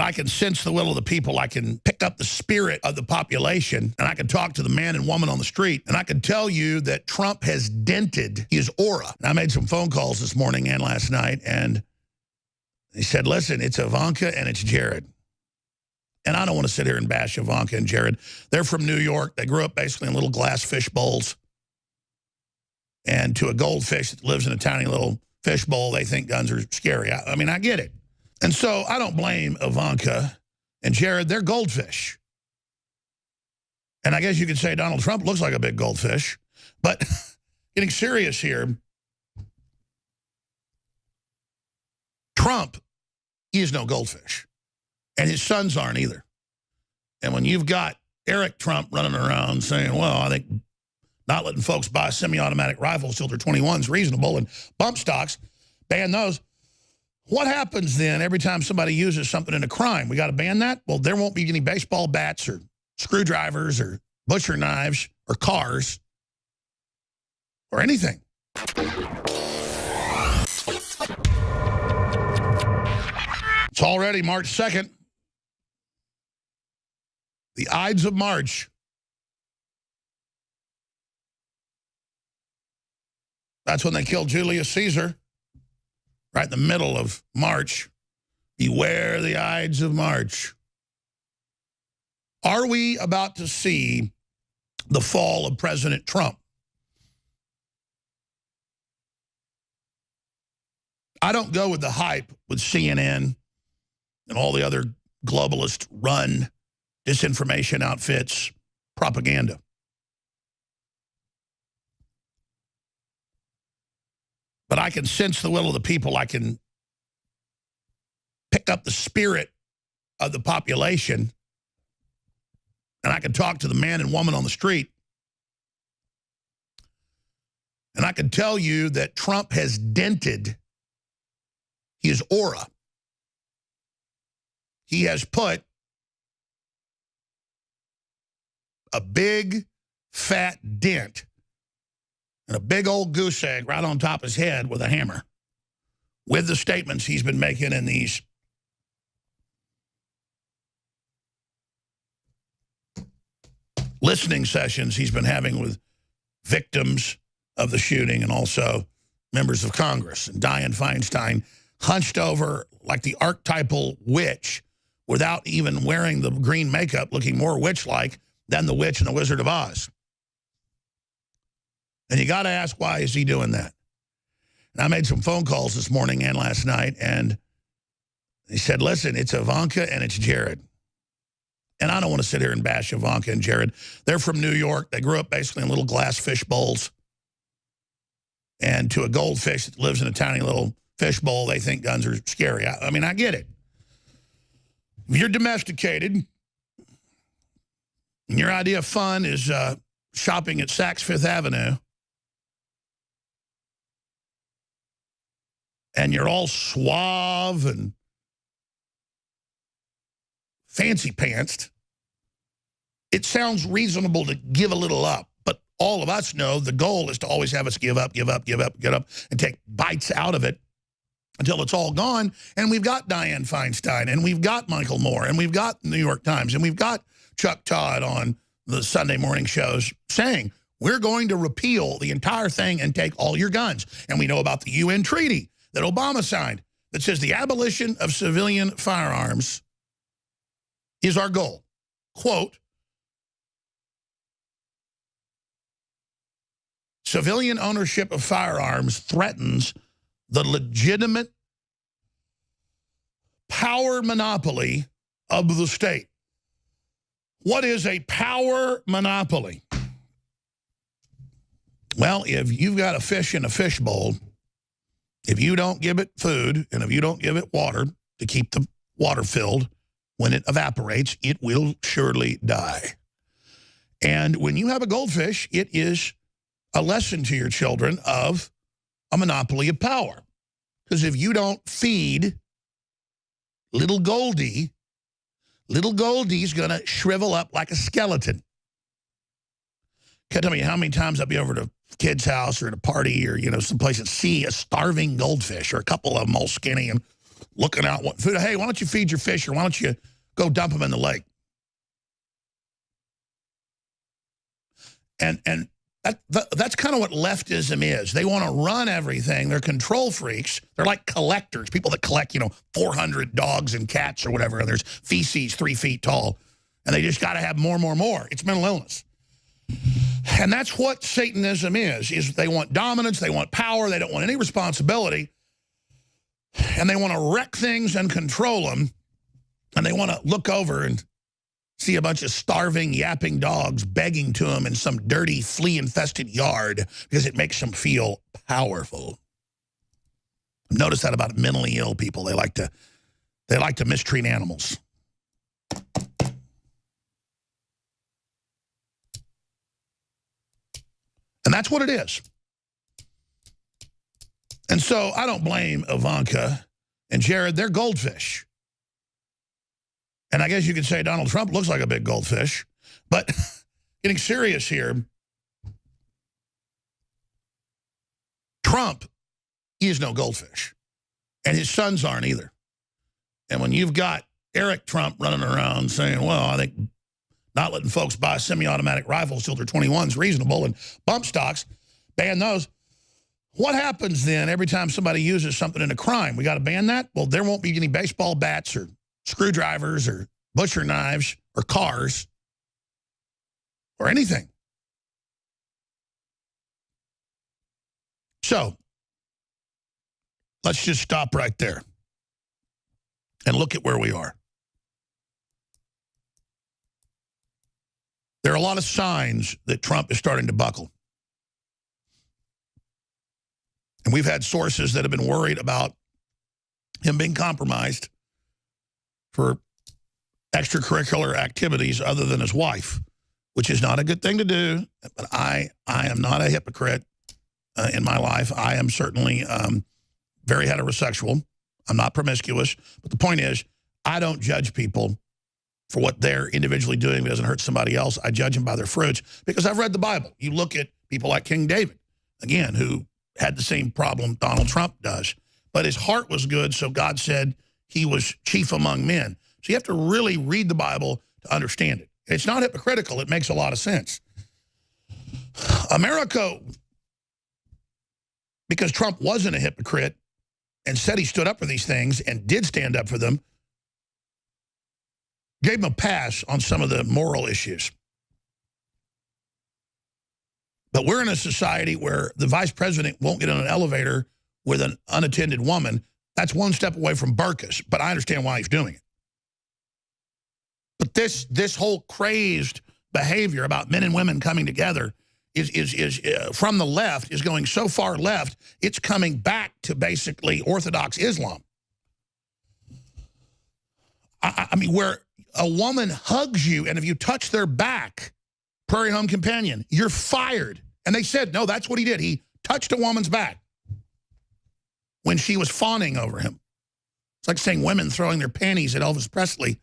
I can sense the will of the people. I can pick up the spirit of the population, and I can talk to the man and woman on the street, and I can tell you that Trump has dented his aura. And I made some phone calls this morning and last night, and he said, listen, it's Ivanka and it's Jared. And I don't want to sit here and bash Ivanka and Jared. They're from New York. They grew up basically in little glass fish bowls. And to a goldfish that lives in a tiny little fish bowl, they think guns are scary. I mean, I get it. And so I don't blame Ivanka and Jared. They're goldfish. And I guess you could say Donald Trump looks like a big goldfish. But getting serious here, Trump is no goldfish. And his sons aren't either. And when you've got Eric Trump running around saying, well, I think not letting folks buy semi-automatic rifles till they're 21 is reasonable, and bump stocks, ban those. What happens then every time somebody uses something in a crime? We got to ban that? Well, there won't be any baseball bats or screwdrivers or butcher knives or cars or anything. It's already March 2nd. The Ides of March. That's when they killed Julius Caesar. Right in the middle of March. Beware the Ides of March. Are we about to see the fall of President Trump? I don't go with the hype with CNN and all the other globalist-run disinformation outfits, propaganda. But I can sense the will of the people. I can pick up the spirit of the population, and I can talk to the man and woman on the street. And I can tell you that Trump has dented his aura. He has put a big, fat dent and a big old goose egg right on top of his head with a hammer, with the statements he's been making in these listening sessions he's been having with victims of the shooting and also members of Congress. And Dianne Feinstein hunched over like the archetypal witch without even wearing the green makeup, looking more witch-like than the witch in The Wizard of Oz. And you got to ask, why is he doing that? And I made some phone calls this morning and last night, and he said, listen, it's Ivanka and it's Jared. And I don't want to sit here and bash Ivanka and Jared. They're from New York. They grew up basically in little glass fish bowls. And to a goldfish that lives in a tiny little fish bowl, they think guns are scary. I mean, I get it. If you're domesticated, and your idea of fun is shopping at Saks Fifth Avenue, and you're all suave and fancy-pantsed, it sounds reasonable to give a little up. But all of us know the goal is to always have us give up, and take bites out of it until it's all gone. And we've got Dianne Feinstein, and we've got Michael Moore, and we've got the New York Times, and we've got Chuck Todd on the Sunday morning shows saying, we're going to repeal the entire thing and take all your guns. And we know about the UN treaty that Obama signed that says the abolition of civilian firearms is our goal. Quote, civilian ownership of firearms threatens the legitimate power monopoly of the state. What is a power monopoly? Well, if you've got a fish in a fish bowl, if you don't give it food and if you don't give it water to keep the water filled, when it evaporates, it will surely die. And when you have a goldfish, it is a lesson to your children of a monopoly of power. Because if you don't feed little Goldie's going to shrivel up like a skeleton. Can't tell me how many times I'll be over to a kid's house or at a party or, you know, someplace and see a starving goldfish or a couple of them all skinny. And looking out what food. Hey, why don't you feed your fish, or why don't you go dump them in the lake? And that's kind of what leftism is. They want to run everything. They're control freaks. They're like collectors, people that collect, 400 dogs and cats or whatever, and there's feces 3 feet tall. And they just got to have more, more, more. It's mental illness. And that's what Satanism is they want dominance, they want power, they don't want any responsibility, and they want to wreck things and control them, and they want to look over and see a bunch of starving, yapping dogs begging to them in some dirty, flea-infested yard because it makes them feel powerful. Notice that about mentally ill people. They like to mistreat animals. And that's what it is. And so I don't blame Ivanka and Jared. They're goldfish. And I guess you could say Donald Trump looks like a big goldfish. But getting serious here, Trump is no goldfish. And his sons aren't either. And when you've got Eric Trump running around saying, well, I think not letting folks buy semi-automatic rifles till they're 21 is reasonable, and bump stocks, ban those. What happens then every time somebody uses something in a crime? We got to ban that? Well, there won't be any baseball bats or screwdrivers or butcher knives or cars or anything. So let's just stop right there and look at where we are. There are a lot of signs that Trump is starting to buckle. And we've had sources that have been worried about him being compromised for extracurricular activities other than his wife, which is not a good thing to do. But I am not a hypocrite in my life. I am certainly very heterosexual. I'm not promiscuous. But the point is, I don't judge people for what they're individually doing that doesn't hurt somebody else. I judge them by their fruits because I've read the Bible. You look at people like King David, again, who had the same problem Donald Trump does. But his heart was good, so God said he was chief among men. So you have to really read the Bible to understand it. It's not hypocritical. It makes a lot of sense. America, because Trump wasn't a hypocrite and said he stood up for these things and did stand up for them, gave him a pass on some of the moral issues. But we're in a society where the vice president won't get on an elevator with an unattended woman. That's one step away from Burkus, but I understand why he's doing it. But this whole crazed behavior about men and women coming together is from the left, is going so far left, it's coming back to basically Orthodox Islam. I mean, where a woman hugs you, and if you touch their back, Prairie Home Companion, you're fired. And they said, no, that's what he did. He touched a woman's back when she was fawning over him. It's like saying women throwing their panties at Elvis Presley,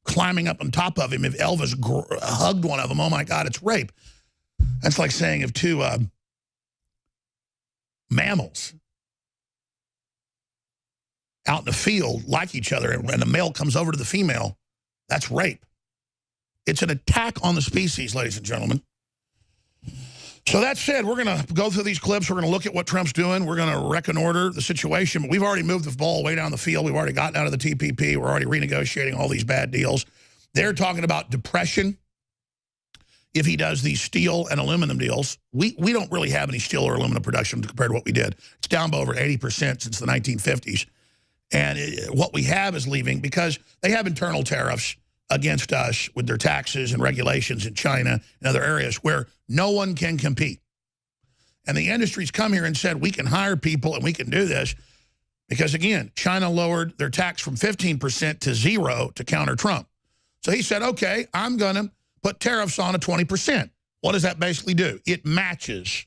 climbing up on top of him. If Elvis hugged one of them, oh, my God, it's rape. That's like saying if two mammals out in the field like each other and the male comes over to the female, that's rape. It's an attack on the species, ladies and gentlemen. So that said, we're going to go through these clips. We're going to look at what Trump's doing. We're going to reconnoiter the situation. But we've already moved the ball way down the field. We've already gotten out of the TPP. We're already renegotiating all these bad deals. They're talking about depression if he does these steel and aluminum deals. We don't really have any steel or aluminum production compared to what we did. It's down by over 80% since the 1950s. And what we have is leaving because they have internal tariffs against us with their taxes and regulations in China and other areas where no one can compete. And the industry's come here and said, we can hire people and we can do this because, again, China lowered their tax from 15% to 0 to counter Trump. So he said, okay, I'm going to put tariffs on at 20%. What does that basically do? It matches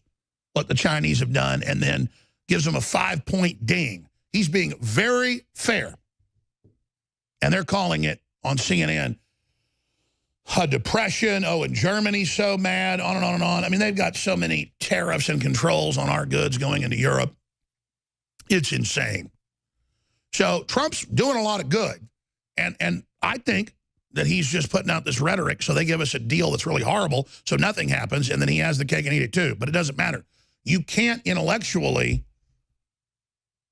what the Chinese have done and then gives them a 5-point ding. He's being very fair. And they're calling it on CNN a depression. Oh, and Germany's so mad, on and on and on. I mean, they've got so many tariffs and controls on our goods going into Europe. It's insane. So Trump's doing a lot of good. And I think that he's just putting out this rhetoric so they give us a deal that's really horrible so nothing happens, and then he has the cake and eat it too. But it doesn't matter. You can't intellectually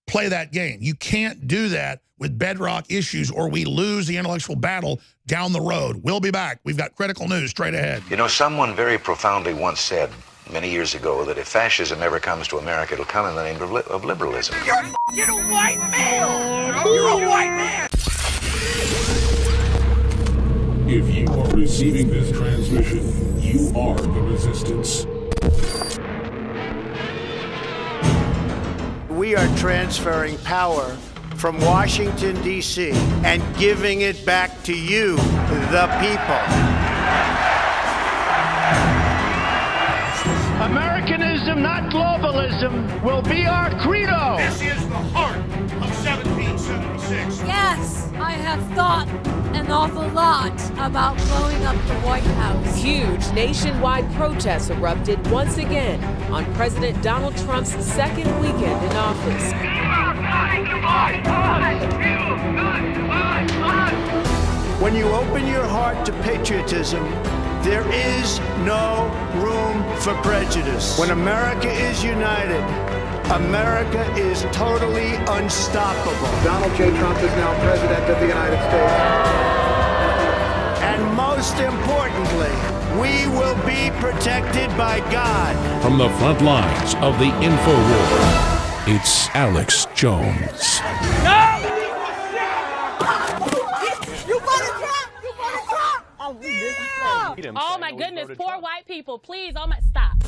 play that game. You can't do that with bedrock issues, or we lose the intellectual battle down the road. We'll be back. We've got critical news straight ahead. You know, someone very profoundly once said many years ago that if fascism ever comes to America, it'll come in the name of liberalism. You're a white male! You're a white man! If you are receiving this transmission, you are the resistance. We are transferring power from Washington, D.C., and giving it back to you, the people. Americanism, not globalism, will be our credo. This is the heart of 1776. Yes, I have thought an awful lot about blowing up the White House. Huge nationwide protests erupted once again on President Donald Trump's second weekend in office. When you open your heart to patriotism, there is no room for prejudice. When America is united, America is totally unstoppable. Donald J. Trump is now President of the United States. And most importantly, we will be protected by God. From the front lines of the info war, it's Alex Jones. Oh my goodness, poor white people, please, oh my, stop.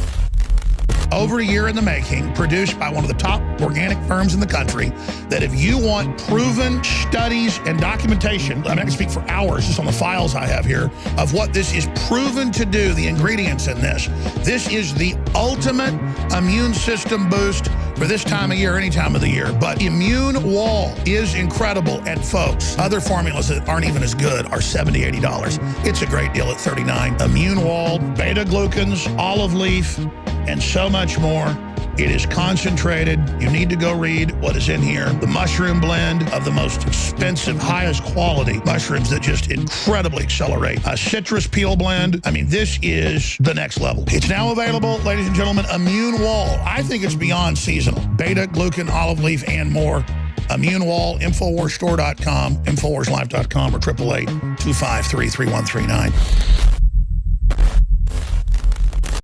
Over a year in the making, produced by one of the top organic firms in the country, that if you want proven studies and documentation, I mean, I can speak for hours just on the files I have here, of what this is proven to do, the ingredients in this. This is the ultimate immune system boost for this time of year, any time of the year. But Immune Wall is incredible. And folks, other formulas that aren't even as good are $70, $80. It's a great deal at $39. Immune Wall, beta-glucans, olive leaf, and so much more. It is concentrated. You need to go read what is in here. The mushroom blend of the most expensive, highest quality mushrooms that just incredibly accelerate. A citrus peel blend. I mean, this is the next level. It's now available, ladies and gentlemen, Immune Wall. I think it's beyond seasonal. Beta, glucan, olive leaf, and more. Immune Wall, InfoWarsStore.com, InfoWarsLife.com, or 888-253-3139.